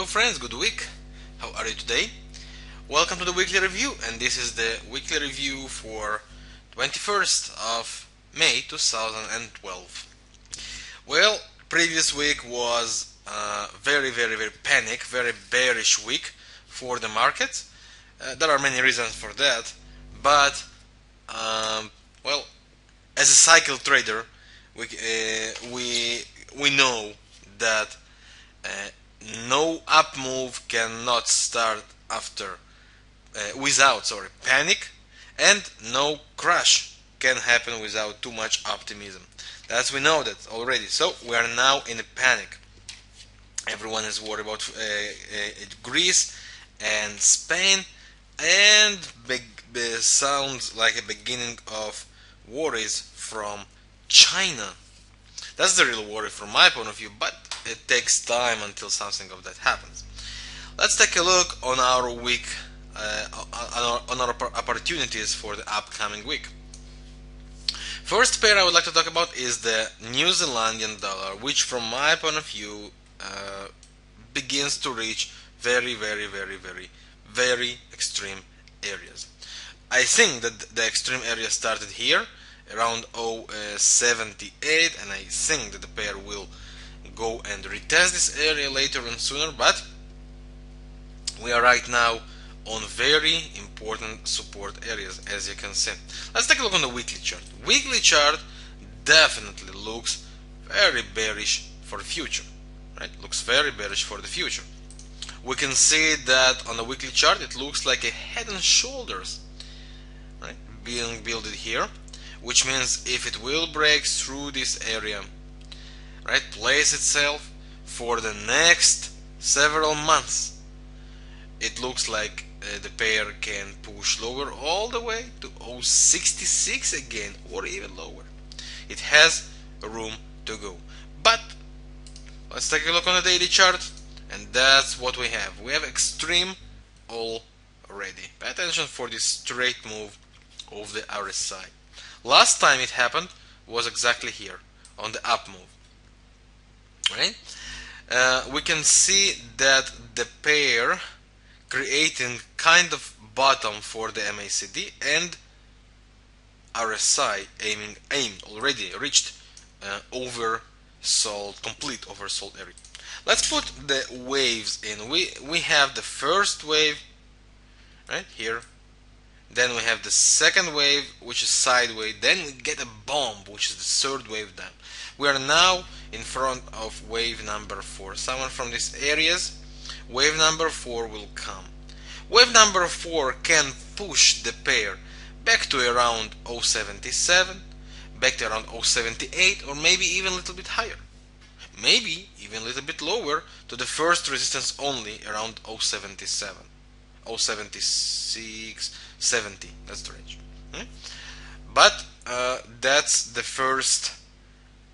friends, good week. How are you today? Welcome to the weekly review, and this is the weekly review for 21st of May 2012. Well, previous week was very panic, very bearish week for the market. There are many reasons for that, but well, as a cycle trader, we know that no up move cannot start without panic, and no crash can happen without too much optimism. We know that already. So we are now in a panic. Everyone is worried about Greece and Spain, and sounds like a beginning of worries from China. That's the real worry from my point of view, but it takes time until something of that happens. Let's take a look on our week, on our opportunities for the upcoming week. First pair I would like to talk about is the New Zealandian dollar, which from my point of view begins to reach very extreme areas. I think that the extreme area started here around 0.78, and I think that the pair will go and retest this area later and sooner, but we are right now on very important support areas, as you can see. Let's take a look on the weekly chart. Weekly chart definitely looks very bearish for the future, right? Looks very bearish for the future. We can see that on the weekly chart it looks like a head and shoulders, right, being built here, which means if it will break through this area, right, place itself for the next several months, it looks like the pair can push lower all the way to 0.66 again, or even lower. It has room to go. But let's take a look on the daily chart, and that's what we have. We have extreme already. Pay attention for this straight move of the RSI. Last time it happened was exactly here on the up move, right? We can see that the pair creating kind of bottom for the MACD, and RSI aimed already reached complete oversold area. Let's put the waves in. We have the first wave right here, then we have the second wave, which is sideways, then we get a bomb, which is the third wave down. We are now in front of wave number 4. Someone from these areas, wave number 4 will come. Wave number 4 can push the pair back to around 0.77, back to around 0.78, or maybe even a little bit higher. Maybe even a little bit lower to the first resistance only around 0.77, 0.76, 70. That's the range. But that's the first.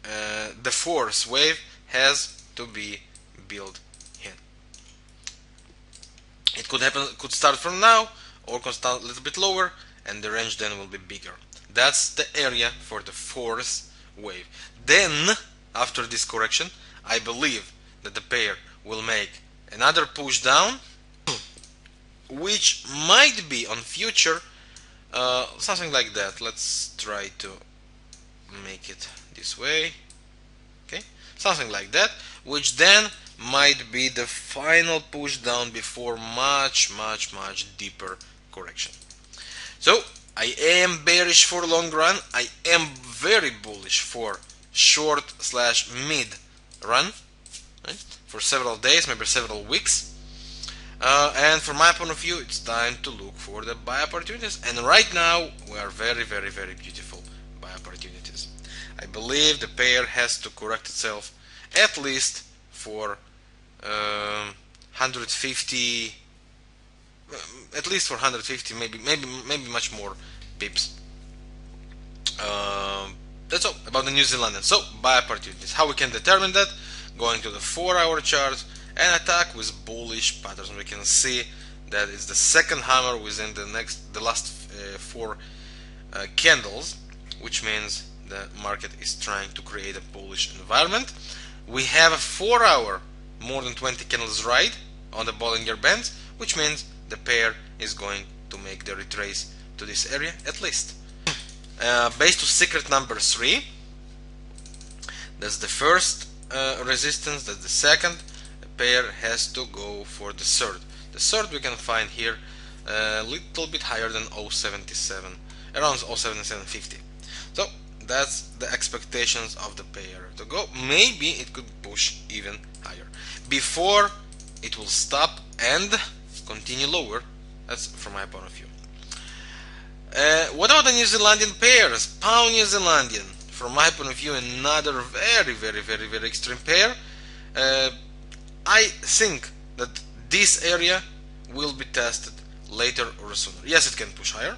The fourth wave has to be built in. It could happen. Could start from now, or could start a little bit lower, and the range then will be bigger. That's the area for the fourth wave. Then, after this correction, I believe that the pair will make another push down, which might be on future something like that. Let's try to make it this way. Okay, something like that, which then might be the final push down before much deeper correction. So I am bearish for long run. I am very bullish for short/mid run, right? For several days, maybe several weeks. And from my point of view, it's time to look for the buy opportunities. And right now, we are very beautiful buy opportunities. I believe the pair has to correct itself at least for 150, at least for 150, maybe much more pips. That's all about the New Zealand. So buy opportunities. How we can determine that? Going to the 4-hour chart and attack with bullish patterns. We can see that it's the second hammer within the last 4 candles, which means the market is trying to create a bullish environment. We have a 4-hour more than 20 candles ride on the Bollinger Bands, which means the pair is going to make the retrace to this area at least. Base to secret number 3, that's the first resistance, that's the second. The pair has to go for the third. The third we can find here a little bit higher than 0.77, around 0.7750. So that's the expectations of the pair to go. Maybe it could push even higher before it will stop and continue lower. That's from my point of view. What about the New Zealandian pairs? Pound New Zealandian, from my point of view, another very extreme pair. I think that this area will be tested later or sooner. Yes, it can push higher,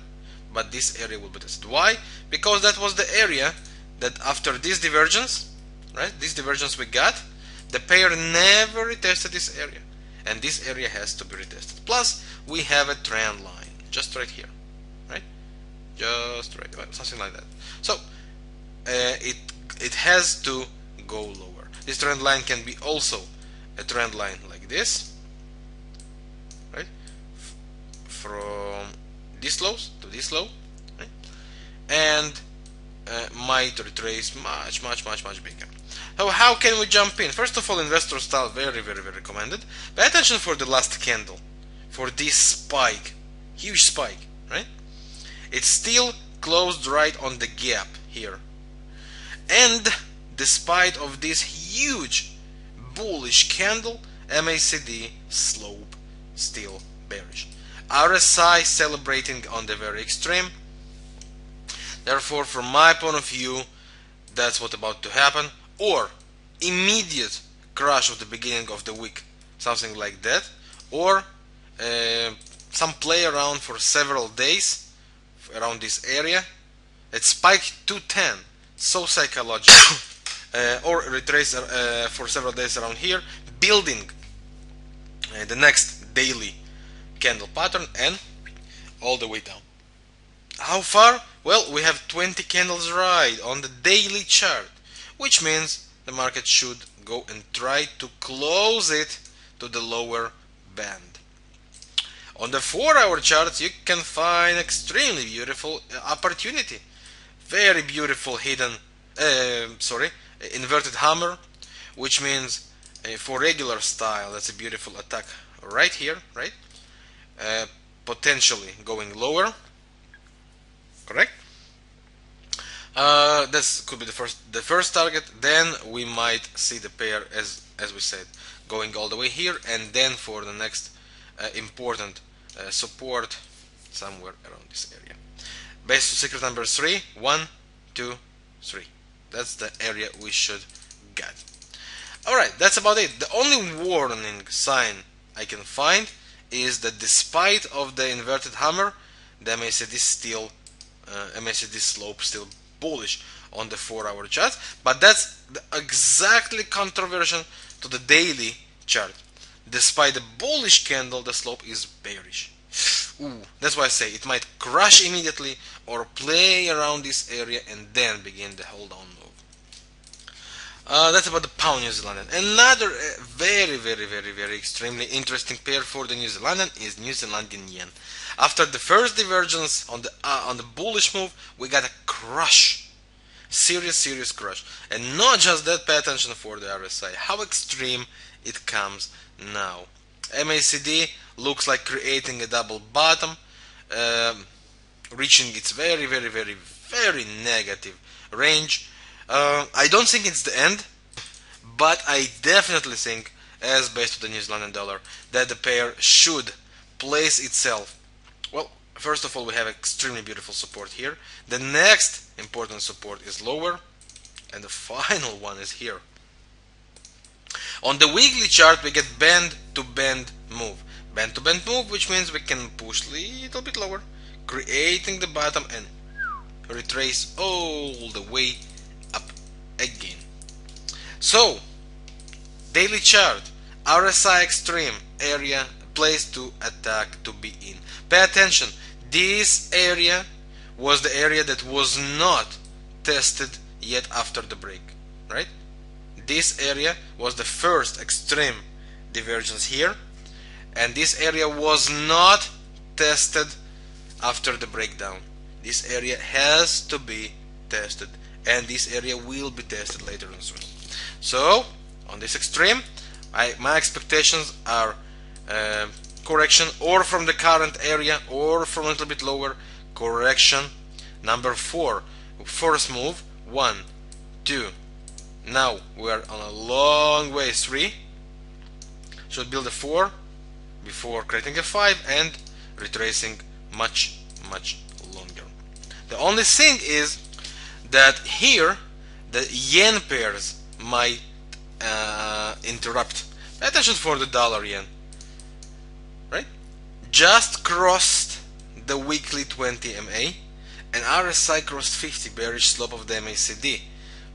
but this area will be tested. Why? Because that was the area that after this divergence, right, this divergence we got, the pair never retested this area, and this area has to be retested. Plus we have a trend line just right here, right, just right, something like that. So it has to go lower. This trend line can be also a trend line like this, right, from this lows to this low, right? And might retrace much bigger. So how can we jump in? First of all, investor style very recommended. Pay attention for the last candle, for this spike, huge spike, right? It's still closed right on the gap here, and despite of this huge bullish candle, MACD slope still bearish. RSI celebrating on the very extreme. Therefore, from my point of view, that's what about to happen, or immediate crash of the beginning of the week, something like that, or some play around for several days around this area. It spiked 210, so psychological, or retrace for several days around here, building the next daily candle pattern and all the way down. How far? Well, we have 20 candles right on the daily chart, which means the market should go and try to close it to the lower band. On the 4-hour charts, you can find extremely beautiful opportunity, very beautiful hidden, inverted hammer, which means for regular style, that's a beautiful attack right here, right? Potentially going lower, correct? This could be the first target. Then we might see the pair, as we said, going all the way here, and then for the next important support somewhere around this area. Base to secret number 3, 1, 2, 3. That's the area we should get. Alright, that's about it. The only warning sign I can find is that despite of the inverted hammer, the MACD still MACD slope still bullish on the 4-hour chart, but that's exactly controversial to the daily chart. Despite the bullish candle, the slope is bearish. Ooh, that's why I say it might crash immediately or play around this area and then begin the hold on move. That's about the pound New Zealand. Another very extremely interesting pair for the New Zealand is New Zealandian yen. After the first divergence on the bullish move, we got a crush, serious crush, and not just that. Pay attention for the RSI, how extreme it comes now. MACD looks like creating a double bottom, reaching its very negative range. I don't think it's the end, but I definitely think, as based on the New Zealand dollar, that the pair should place itself. Well, first of all, we have extremely beautiful support here. The next important support is lower, and the final one is here. On the weekly chart, we get band to band move. Band to band move, which means we can push a little bit lower, creating the bottom and retrace all the way up again. So, daily chart, RSI extreme area, place to attack, to be in. Pay attention, this area was the area that was not tested yet after the break, right? This area was the first extreme divergence here, and this area was not tested after the breakdown. This area has to be tested, and this area will be tested later on soon. So on this extreme, my expectations are correction, or from the current area or from a little bit lower, correction. Number 4, first move, 1, 2, now we're on a long way, 3, should build a 4 before creating a 5 and retracing much longer. The only thing is that here the yen pairs might interrupt. Pay attention for the dollar yen, right? Just crossed the weekly 20 MA, and RSI crossed 50, bearish slope of the MACD.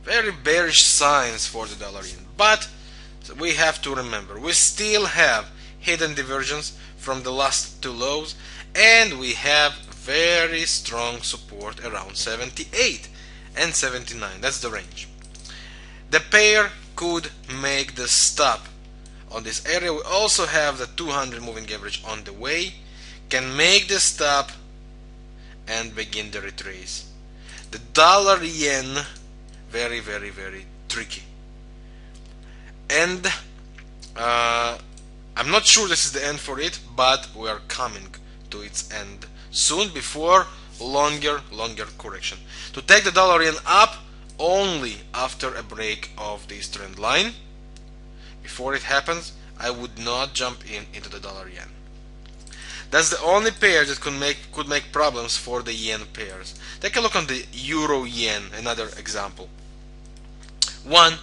Very bearish signs for the dollar yen. But we have to remember, we still have hidden divergence from the last 2 lows, and we have very strong support around 78 and 79. That's the range. The pair could make the stop on this area. We also have the 200 moving average on the way, can make the stop and begin the retrace. The dollar yen, very tricky, and I'm not sure this is the end for it, but we are coming to its end soon before longer correction. To take the dollar yen up, only after a break of this trend line. Before it happens, I would not jump into the dollar yen. That's the only pair that could make problems for the yen pairs. Take a look on the euro yen, another example. 1,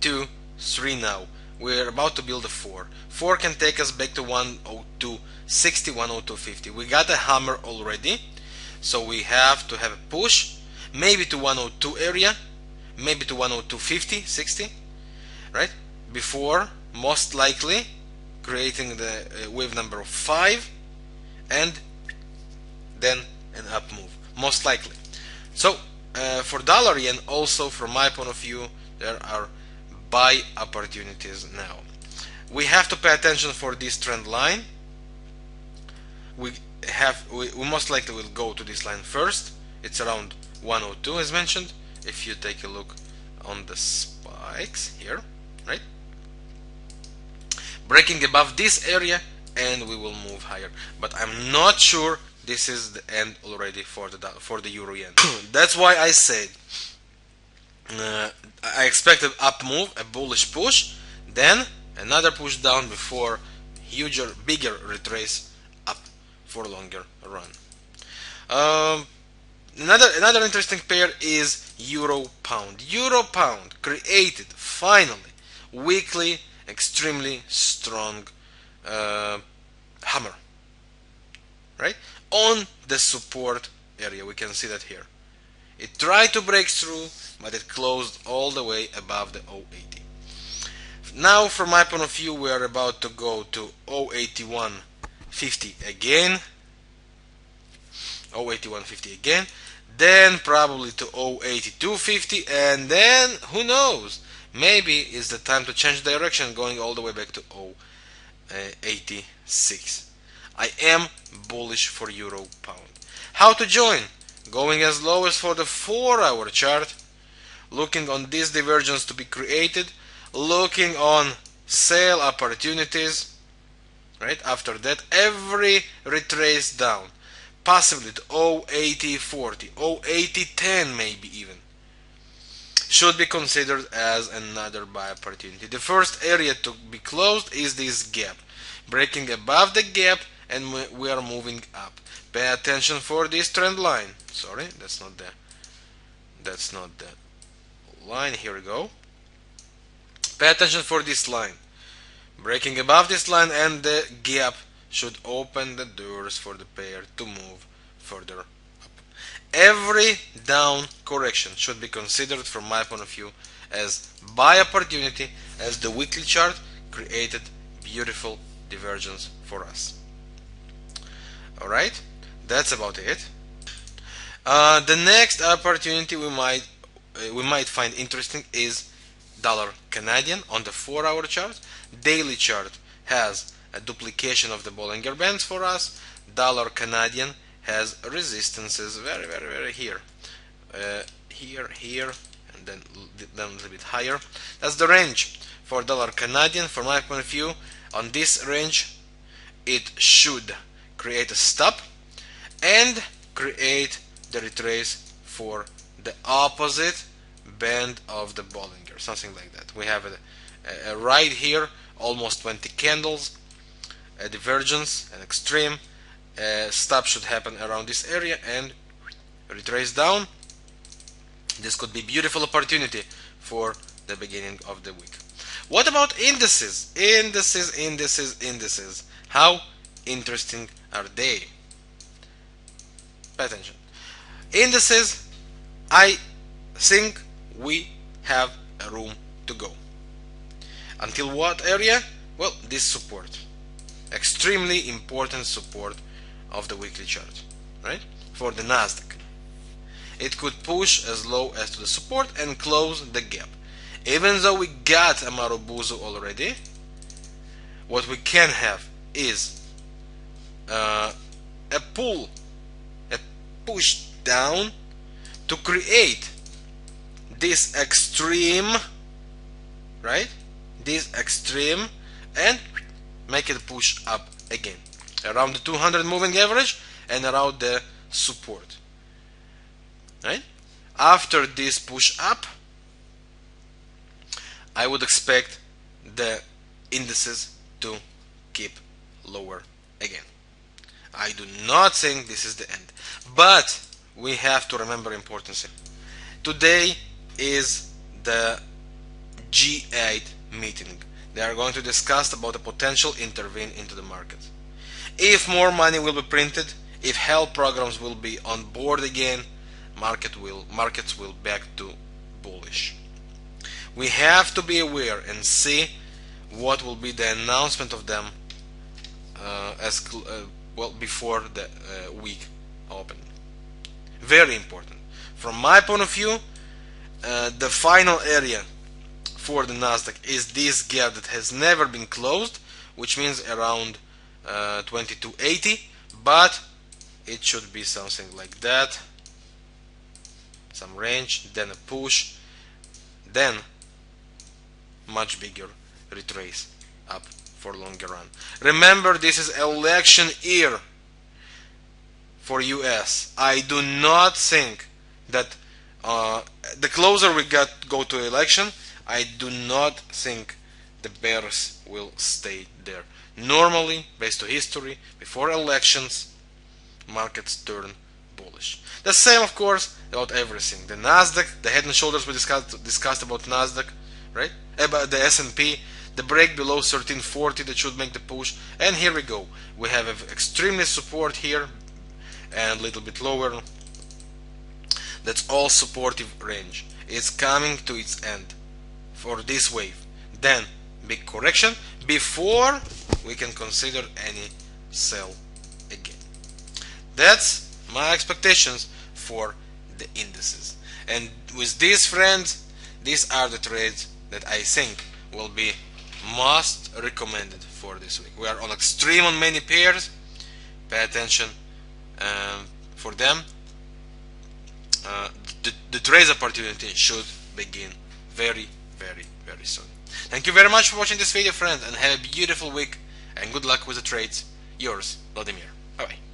2, 3 now. We're about to build a 4. 4 can take us back to 102.60, 102.50. We got a hammer already, so we have to have a push, maybe to 102 area, maybe to 102.50, 60, right? Before, most likely, creating the wave number 5, and then an up move, most likely. So for dollar yen, also from my point of view, there are buy opportunities now. We have to pay attention for this trend line. We most likely will go to this line first. It's around 102 as mentioned. If you take a look on the spikes here, right? Breaking above this area, and we will move higher. But I'm not sure this is the end already for the euro yen. That's why I said I expected up move, a bullish push, then another push down before bigger retrace up for longer run. Another interesting pair is euro pound. Euro pound created finally weekly extremely strong hammer, right, on the support area. We can see that here. It tried to break through, but it closed all the way above the 080. Now from my point of view, we are about to go to 081.50 again, 081.50 again, then probably to 082.50, and then who knows, maybe it's the time to change direction, going all the way back to 086. I am bullish for euro pound. How to join? Going as low as for the 4-hour chart, looking on this divergence to be created, looking on sale opportunities, right? After that, every retrace down, possibly to 080.40, 080.10 maybe even, should be considered as another buy opportunity. The first area to be closed is this gap. Breaking above the gap, and we are moving up. Pay attention for this trend line. Sorry, that's not the line. Here we go. Pay attention for this line. Breaking above this line, and the gap should open the doors for the pair to move further up. Every down correction should be considered from my point of view as buy opportunity, as the weekly chart created beautiful divergence for us. Alright, that's about it. The next opportunity we might find interesting is dollar Canadian on the 4-hour chart. Daily chart has a duplication of the Bollinger Bands for us. Dollar Canadian has resistances very here, here, and then a little bit higher. That's the range for dollar Canadian. From my point of view, on this range it should create a stop and create the retrace for the opposite band of the Bollinger, something like that. We have a right here, almost 20 candles, a divergence, an extreme. Stop should happen around this area and retrace down. This could be beautiful opportunity for the beginning of the week. What about indices? Indices. How interesting are they? Pay attention. Indices, I think we have a room to go. Until what area? Well, this support. Extremely important support of the weekly chart, right? For the Nasdaq. It could push as low as to the support and close the gap. Even though we got a Marubozu already, what we can have is a push down to create this extreme, right? This extreme, and make it push up again around the 200 moving average and around the support, right? After this push up, I would expect the indices to keep lower again. I do not think this is the end, but we have to remember important thing. Today is the G8 meeting. They are going to discuss about the potential intervene into the market. If more money will be printed, if help programs will be on board again, markets will back to bullish. We have to be aware and see what will be the announcement of them before the week open. Very important. From my point of view, the final area for the Nasdaq is this gap that has never been closed, which means around 2280, but it should be something like that, some range, then a push, then much bigger retrace up for longer run. Remember, this is election year for US. I do not think that the closer we go to election, I do not think the bears will stay there. Normally, based on history, before elections, markets turn bullish. The same, of course, about everything. The Nasdaq, the head and shoulders we discussed about Nasdaq, right? About the S&P, the break below 1340 that should make the push. And here we go. We have extremely support here and a little bit lower. That's all supportive range. It's coming to its end for this wave. Then big correction before we can consider any sell again. That's my expectations for the indices. And with these, friends, these are the trades that I think will be most recommended for this week. We are on extreme on many pairs. Pay attention for them. The trade opportunity should begin very soon. Thank you very much for watching this video, friends, and have a beautiful week and good luck with the trades. Yours, Vladimir. Bye bye.